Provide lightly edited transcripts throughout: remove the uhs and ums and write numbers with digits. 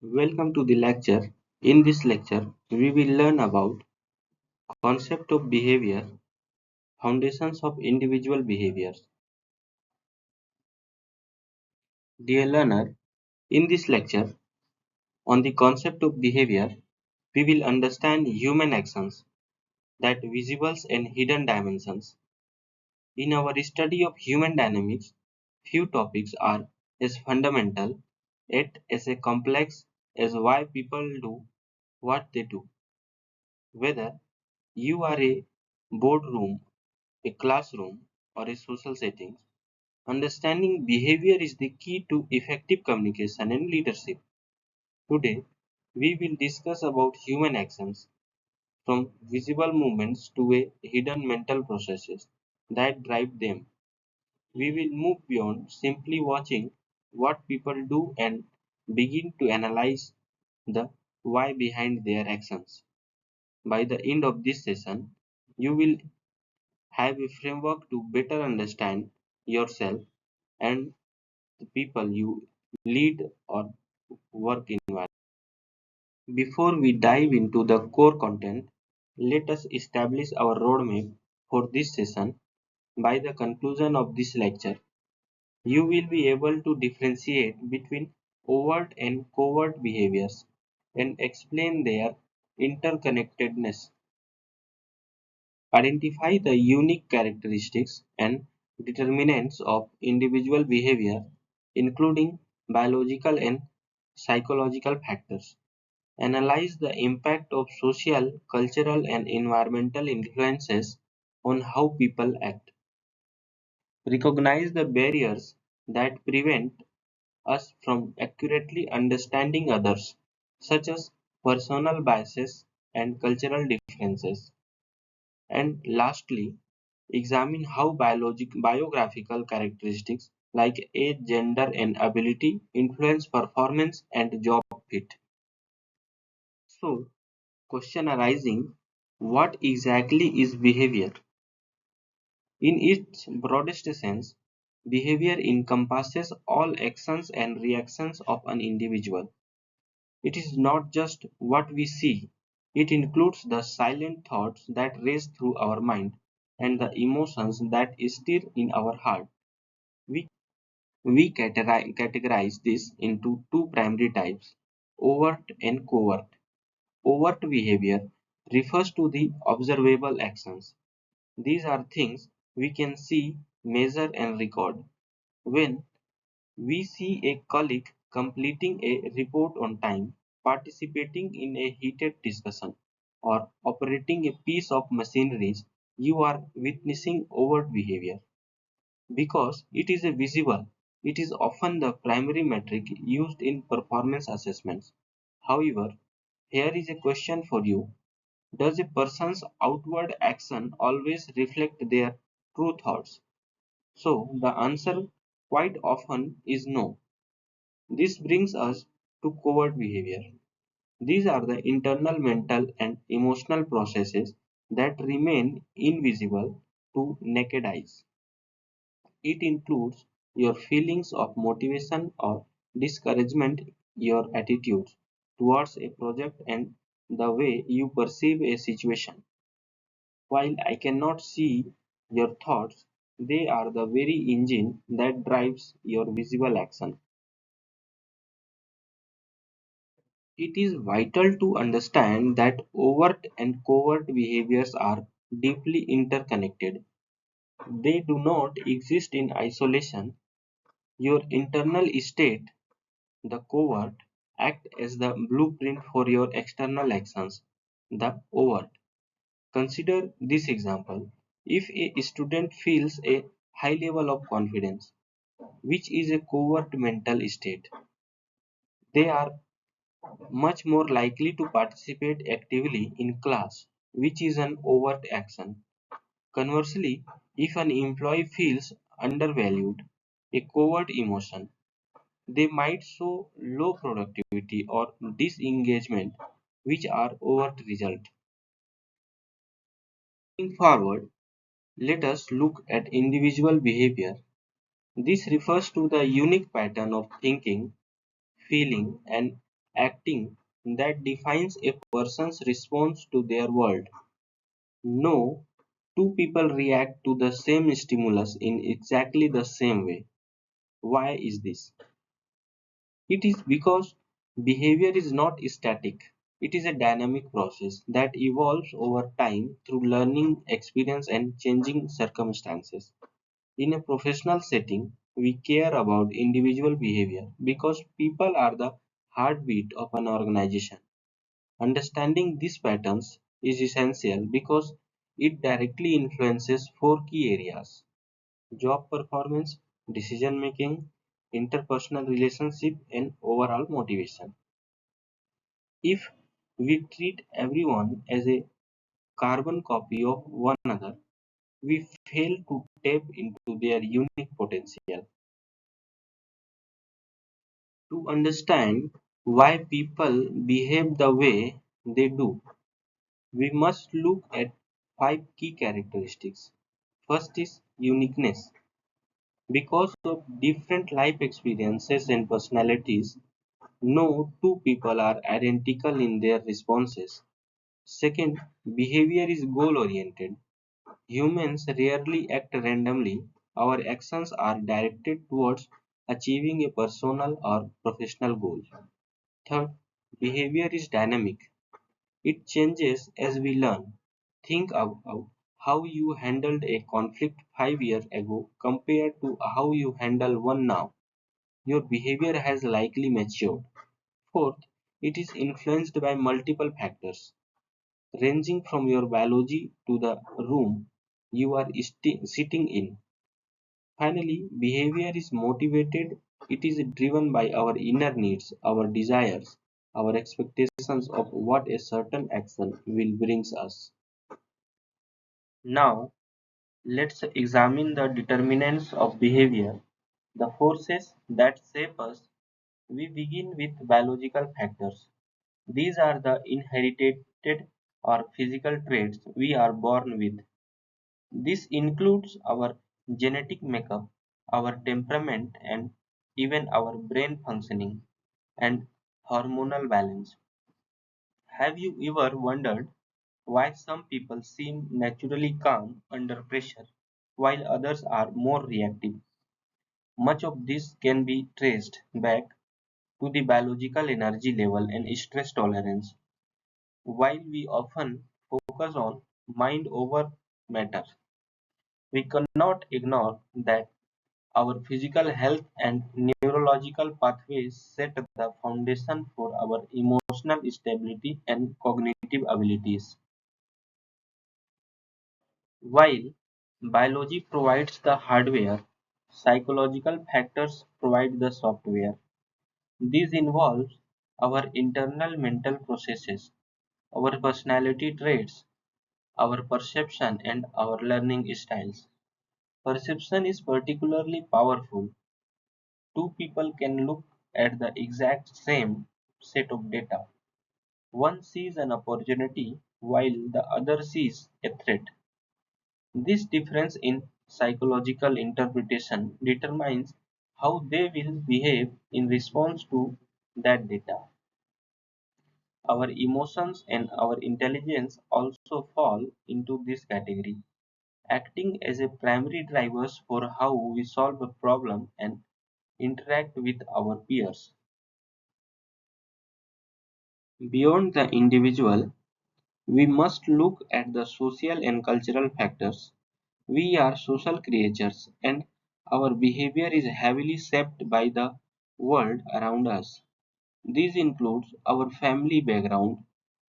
Welcome to the lecture. In this lecture, we will learn about concept of behavior, foundations of individual behaviors. Dear learner, in this lecture on the concept of behavior, we will understand human actions, that visible and hidden dimensions. In our study of human dynamics, few topics are as fundamental, yet as complex as why people do what they do. Whether you are a boardroom, a classroom, or a social setting, understanding behavior is the key to effective communication and leadership. Today, we will discuss about human actions, from visible movements to a hidden mental processes that drive them. We will move beyond simply watching what people do and begin to analyze the why behind their actions. By the end of this session, you will have a framework to better understand yourself and the people you lead or work in. Before we dive into the core content, let us establish our roadmap for this session. By the conclusion of this lecture, you will be able to differentiate between overt and covert behaviors and explain their interconnectedness. Identify the unique characteristics and determinants of individual behavior, including biological and psychological factors. Analyze the impact of social, cultural, and environmental influences on how people act. Recognize the barriers that prevent us from accurately understanding others, such as personal biases and cultural differences. And lastly, examine how biographical characteristics like age, gender, and ability influence performance and job fit. So, question arising, what exactly is behavior? In its broadest sense, behavior encompasses all actions and reactions of an individual. It is not just what we see, it includes the silent thoughts that race through our mind and the emotions that stir in our heart. We, we categorize this into two primary types, overt and covert. Overt behavior refers to the observable actions. These are things we can see, measure, and record. When we see a colleague completing a report on time, participating in a heated discussion, or operating a piece of machinery, you are witnessing overt behavior. Because it is a visible, it is often the primary metric used in performance assessments. However, here is a question for you. Does a person's outward action always reflect their true thoughts? So, the answer quite often is no. This brings us to covert behavior. These are the internal mental and emotional processes that remain invisible to naked eyes. It includes your feelings of motivation or discouragement, your attitudes towards a project, and the way you perceive a situation. While I cannot see your thoughts, they are the very engine that drives your visible action. It is vital to understand that overt and covert behaviors are deeply interconnected. They do not exist in isolation. Your internal state, the covert, act as the blueprint for your external actions, the overt. Consider this example. If a student feels a high level of confidence, which is a covert mental state, they are much more likely to participate actively in class, which is an overt action. Conversely, if an employee feels undervalued, a covert emotion, they might show low productivity or disengagement, which are overt results. Moving forward, let us look at individual behavior. This refers to the unique pattern of thinking, feeling, and acting that defines a person's response to their world. No two people react to the same stimulus in exactly the same way. Why is this? It is because behavior is not static. It is a dynamic process that evolves over time through learning, experience, and changing circumstances. In a professional setting, we care about individual behavior because people are the heartbeat of an organization. Understanding these patterns is essential because it directly influences four key areas: job performance, decision making, interpersonal relationship, and overall motivation. If we treat everyone as a carbon copy of one another, we fail to tap into their unique potential. To understand why people behave the way they do, we must look at five key characteristics. First is uniqueness. Because of different life experiences and personalities, no two people are identical in their responses. Second, behavior is goal oriented. Humans rarely act randomly. Our actions are directed towards achieving a personal or professional goal. Third, behavior is dynamic. It changes as we learn. Think about how you handled a conflict 5 years ago compared to how you handle one now. Your behavior has likely matured. Fourth, it is influenced by multiple factors, ranging from your biology to the room you are sitting in. Finally, behavior is motivated. It is driven by our inner needs, our desires, our expectations of what a certain action will bring us. Now, let's examine the determinants of behavior, the forces that shape us. We begin with biological factors. These are the inherited or physical traits we are born with. This includes our genetic makeup, our temperament, and even our brain functioning and hormonal balance. Have you ever wondered why some people seem naturally calm under pressure while others are more reactive? Much of this can be traced back to the biological energy level and stress tolerance. While we often focus on mind over matter, we cannot ignore that our physical health and neurological pathways set the foundation for our emotional stability and cognitive abilities. While biology provides the hardware, psychological factors provide the software. This involves our internal mental processes, our personality traits, our perception, and our learning styles. Perception is particularly powerful. Two people can look at the exact same set of data. One sees an opportunity while the other sees a threat. This difference in psychological interpretation determines how they will behave in response to that data. Our emotions and our intelligence also fall into this category, acting as a primary drivers for how we solve a problem and interact with our peers. Beyond the individual, we must look at the social and cultural factors. We are social creatures and our behavior is heavily shaped by the world around us. This includes our family background,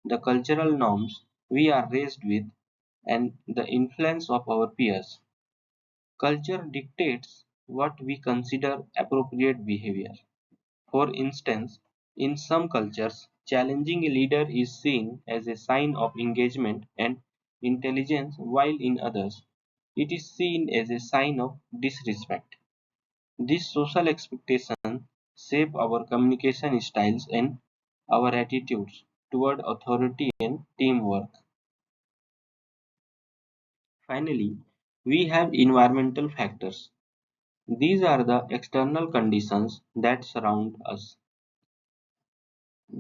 the cultural norms we are raised with, and the influence of our peers. Culture dictates what we consider appropriate behavior. For instance, in some cultures, challenging a leader is seen as a sign of engagement and intelligence, while in others, it is seen as a sign of disrespect. These social expectations shape our communication styles and our attitudes toward authority and teamwork. Finally, we have environmental factors. These are the external conditions that surround us.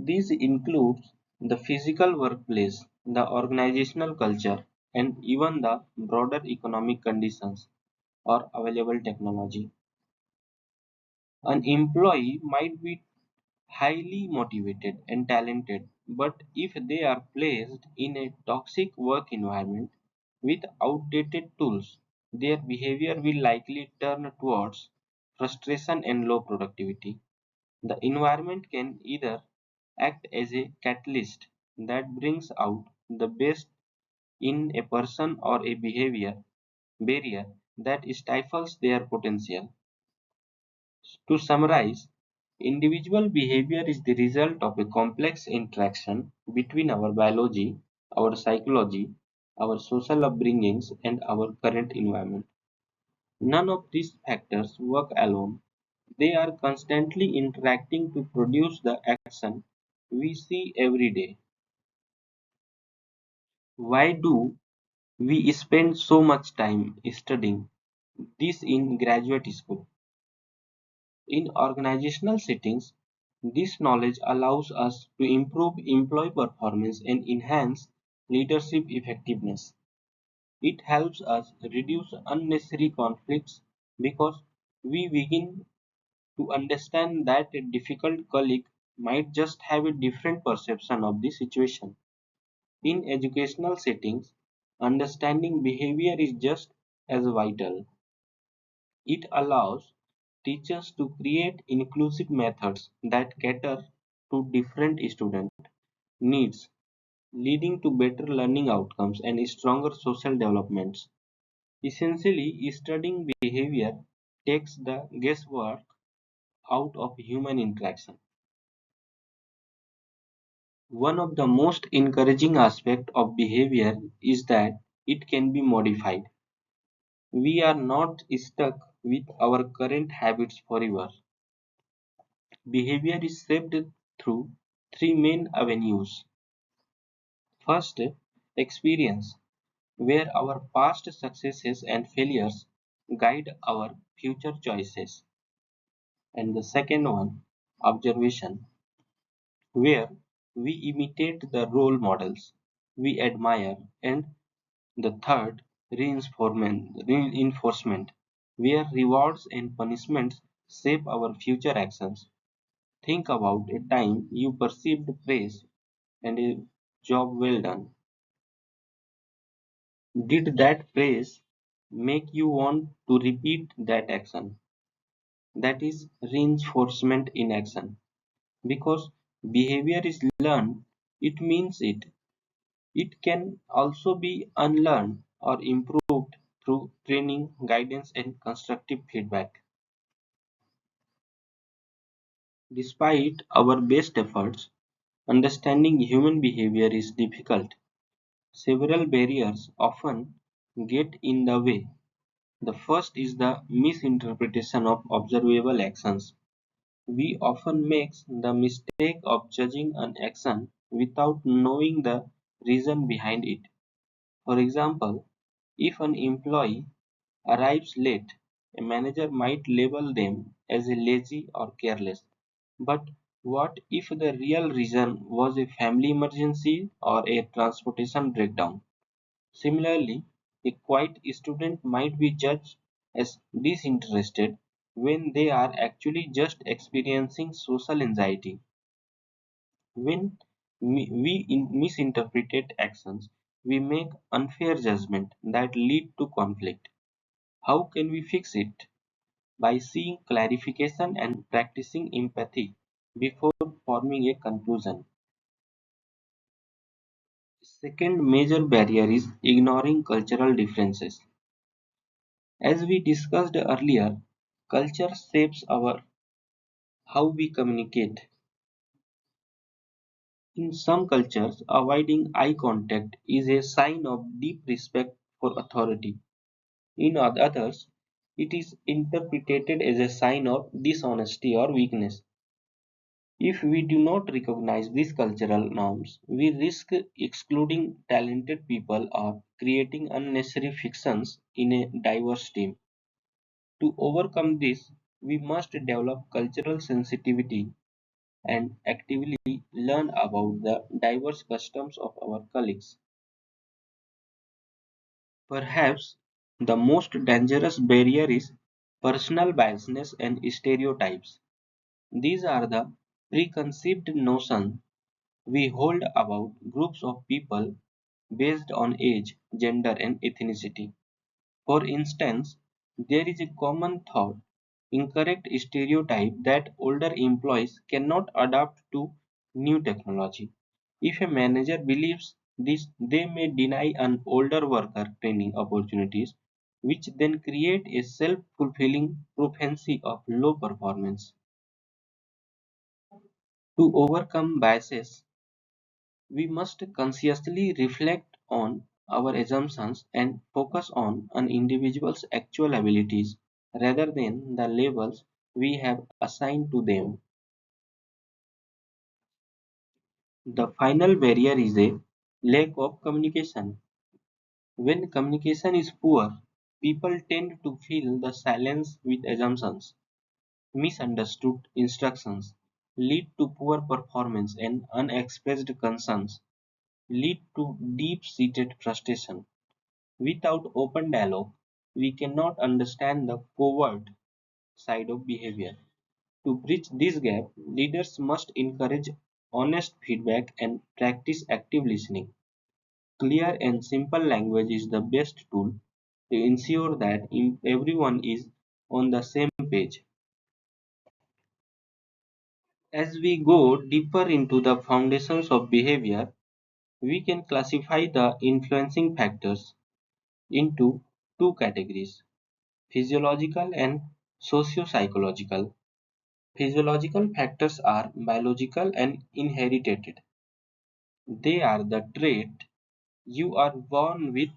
This includes the physical workplace, the organizational culture, and even the broader economic conditions or available technology. An employee might be highly motivated and talented, but if they are placed in a toxic work environment with outdated tools, their behavior will likely turn towards frustration and low productivity. The environment can either act as a catalyst that brings out the best in a person or a behavior barrier that stifles their potential. To summarize, individual behavior is the result of a complex interaction between our biology, our psychology, our social upbringings, and our current environment. None of these factors work alone. They are constantly interacting to produce the action we see every day. Why do we spend so much time studying this in graduate school? In organizational settings, this knowledge allows us to improve employee performance and enhance leadership effectiveness. It helps us reduce unnecessary conflicts because we begin to understand that a difficult colleague might just have a different perception of the situation. In educational settings, understanding behavior is just as vital. It allows teachers to create inclusive methods that cater to different student needs, leading to better learning outcomes and stronger social developments. Essentially, studying behavior takes the guesswork out of human interaction. One of the most encouraging aspects of behavior is that it can be modified. We are not stuck with our current habits forever. Behavior is shaped through three main avenues. First, experience, where our past successes and failures guide our future choices. And the second one, observation, where we imitate the role models we admire. And the third, reinforcement, where rewards and punishments shape our future actions. Think about a time you perceived praise and a job well done. Did that praise make you want to repeat that action? That is reinforcement in action. Because behavior is learned, it means it. It can also be unlearned or improved through training, guidance, and constructive feedback. Despite our best efforts, understanding human behavior is difficult. Several barriers often get in the way. The first is the misinterpretation of observable actions. We often make the mistake of judging an action without knowing the reason behind it. For example, if an employee arrives late, a manager might label them as a lazy or careless. But what if the real reason was a family emergency or a transportation breakdown? Similarly, a quiet student might be judged as disinterested when they are actually just experiencing social anxiety. When we misinterpret actions, we make unfair judgments that lead to conflict. How can we fix it? By seeking clarification and practicing empathy before forming a conclusion. Second major barrier is ignoring cultural differences. As we discussed earlier, culture shapes our how we communicate. In some cultures, avoiding eye contact is a sign of deep respect for authority. In others, it is interpreted as a sign of dishonesty or weakness. If we do not recognize these cultural norms, we risk excluding talented people or creating unnecessary frictions in a diverse team. To overcome this, we must develop cultural sensitivity. and actively learn about the diverse customs of our colleagues. Perhaps the most dangerous barrier is personal biasness and stereotypes. These are the preconceived notions we hold about groups of people based on age, gender, and ethnicity. For instance, there is a common thought, incorrect stereotype that older employees cannot adapt to new technology. If a manager believes this, they may deny an older worker training opportunities, which then create a self-fulfilling propensity of low performance. To overcome biases, we must consciously reflect on our assumptions and focus on an individual's actual abilities rather than the labels we have assigned to them. The final barrier is a lack of communication. When communication is poor, people tend to fill the silence with assumptions. Misunderstood instructions lead to poor performance, and unexpressed concerns lead to deep-seated frustration. Without open dialogue, we cannot understand the covert side of behavior. To bridge this gap, leaders must encourage honest feedback and practice active listening. Clear and simple language is the best tool to ensure that everyone is on the same page. As we go deeper into the foundations of behavior, we can classify the influencing factors into two categories: physiological and socio-psychological. Physiological factors are biological and inherited. They are the trait you are born with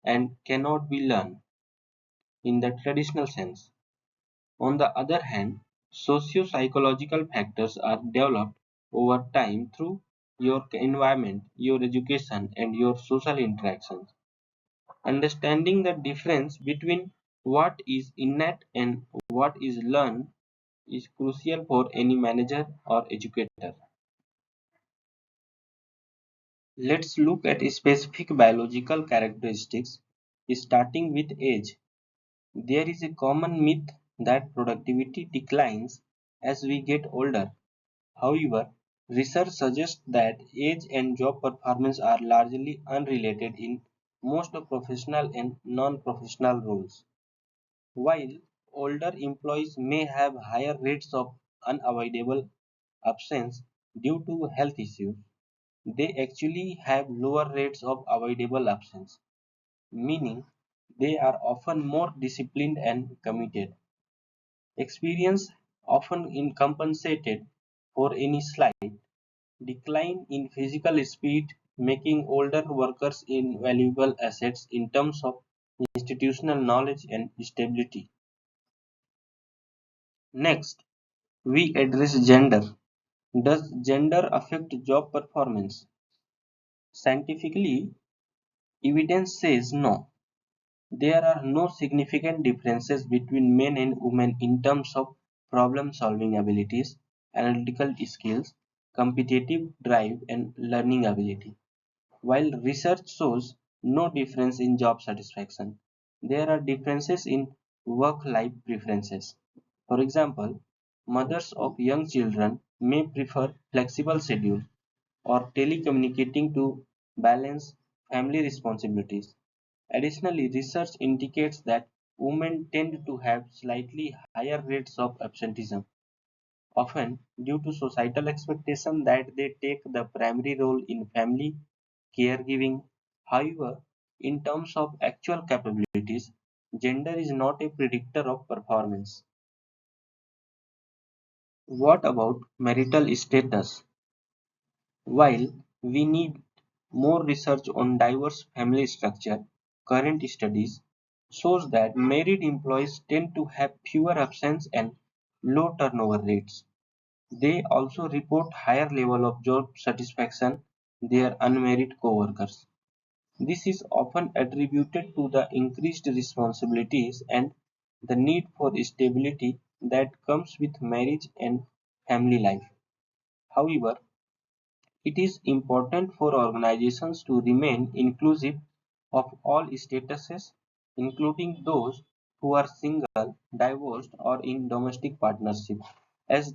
and cannot be learned in the traditional sense. On the other hand, socio-psychological factors are developed over time through your environment, your education, and your social interactions. Understanding the difference between what is innate and what is learned is crucial for any manager or educator. Let's look at specific biological characteristics, starting with age. There is a common myth that productivity declines as we get older. However, research suggests that age and job performance are largely unrelated in most professional and non-professional roles. While older employees may have higher rates of unavoidable absence due to health issues, they actually have lower rates of avoidable absence, meaning they are often more disciplined and committed. Experience often compensated for any slight decline in physical speed, making older workers invaluable assets in terms of institutional knowledge and stability. Next, we address gender. Does gender affect job performance? Scientifically, evidence says no. There are no significant differences between men and women in terms of problem-solving abilities, analytical skills, competitive drive, and learning ability. While research shows no difference in job satisfaction, there are differences in work-life preferences. For example, mothers of young children may prefer flexible schedules or telecommunicating to balance family responsibilities. Additionally, research indicates that women tend to have slightly higher rates of absenteeism, often due to societal expectation that they take the primary role in family caregiving. However, in terms of actual capabilities, gender is not a predictor of performance. What about marital status? While we need more research on diverse family structure, current studies shows that married employees tend to have fewer absence and low turnover rates. They also report higher level of job satisfaction their unmarried co-workers. This is often attributed to the increased responsibilities and the need for stability that comes with marriage and family life. However, it is important for organizations to remain inclusive of all statuses, including those who are single, divorced, or in domestic partnership, as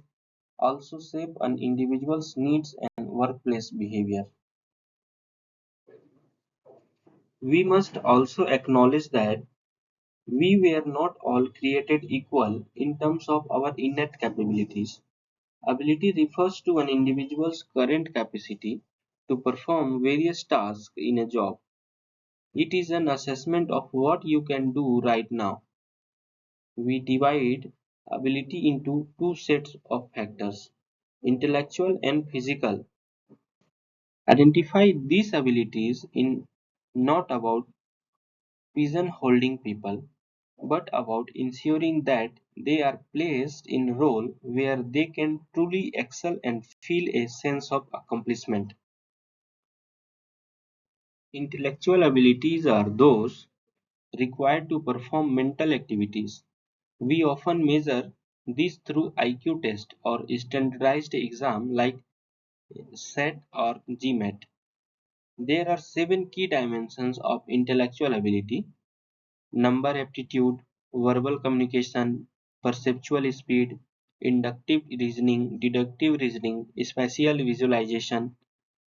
also shape an individual's needs and workplace behavior. We must also acknowledge that we were not all created equal in terms of our innate capabilities. Ability refers to an individual's current capacity to perform various tasks in a job. It is an assessment of what you can do right now. We divide ability into two sets of factors, intellectual and physical. Identify these abilities in not about pigeon-holding people, but about ensuring that they are placed in role where they can truly excel and feel a sense of accomplishment. Intellectual abilities are those required to perform mental activities. We often measure this through IQ test or standardized exam like SET or GMAT. There are seven key dimensions of intellectual ability: number aptitude, verbal communication, perceptual speed, inductive reasoning, deductive reasoning, spatial visualization,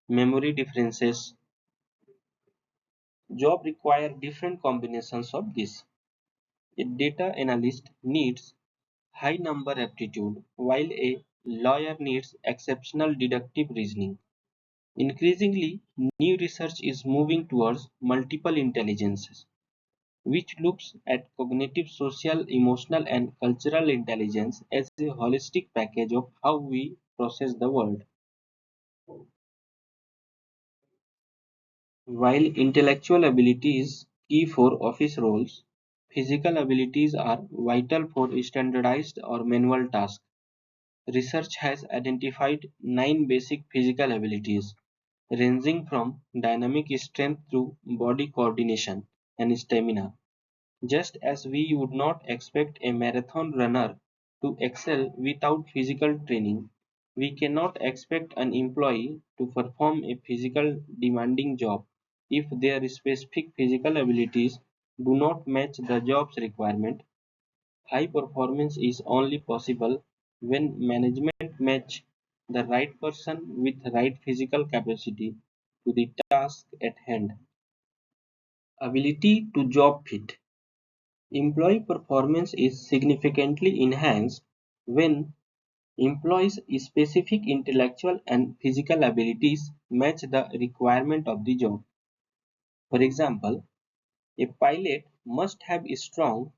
memory differences. Job require different combinations of this. A data analyst needs high number aptitude, while a lawyer needs exceptional deductive reasoning. Increasingly, new research is moving towards multiple intelligences, which looks at cognitive, social, emotional, and cultural intelligence as a holistic package of how we process the world. While intellectual ability is key for office roles, physical abilities are vital for standardized or manual tasks. Research has identified nine basic physical abilities, ranging from dynamic strength to body coordination and stamina. Just as we would not expect a marathon runner to excel without physical training, we cannot expect an employee to perform a physical demanding job if their specific physical abilities do not match the job's requirement. High performance is only possible when management match the right person with right physical capacity to the task at hand. Ability to job fit. Employee performance is significantly enhanced when employees' specific intellectual and physical abilities match the requirement of the job. For example, a pilot must have strong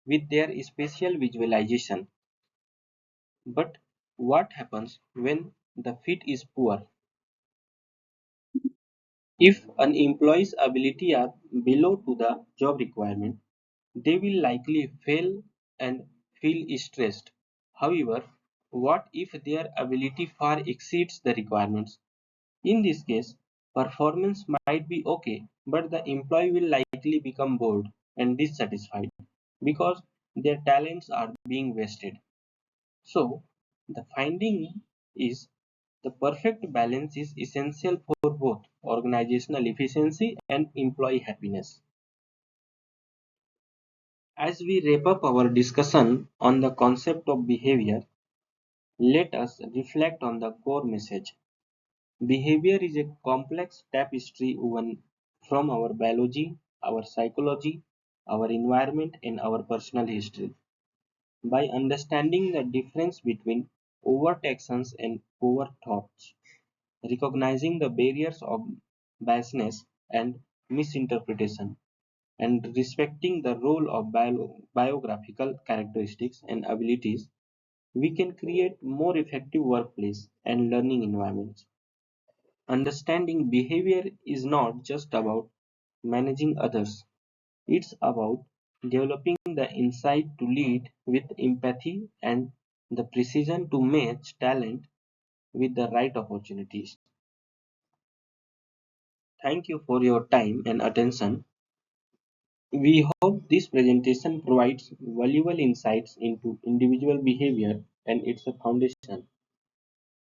with their spatial visualization. But what happens when the fit is poor? If an employee's ability are below to the job requirement, they will likely fail and feel stressed. However, what if their ability far exceeds the requirements? In this case, performance might be okay, but the employee will likely become bored and dissatisfied because their talents are being wasted. So, the finding is the perfect balance is essential for both organizational efficiency and employee happiness. As we wrap up our discussion on the concept of behavior, let us reflect on the core message. Behavior is a complex tapestry woven from our biology, our psychology, our environment, and our personal history. By understanding the difference between overt actions and covert thoughts, recognizing the barriers of biasness and misinterpretation, and respecting the role of biographical characteristics and abilities, we can create more effective workplace and learning environments. Understanding behavior is not just about managing others, it's about developing the insight to lead with empathy and the precision to match talent with the right opportunities. Thank you for your time and attention. We hope this presentation provides valuable insights into individual behavior and its foundation.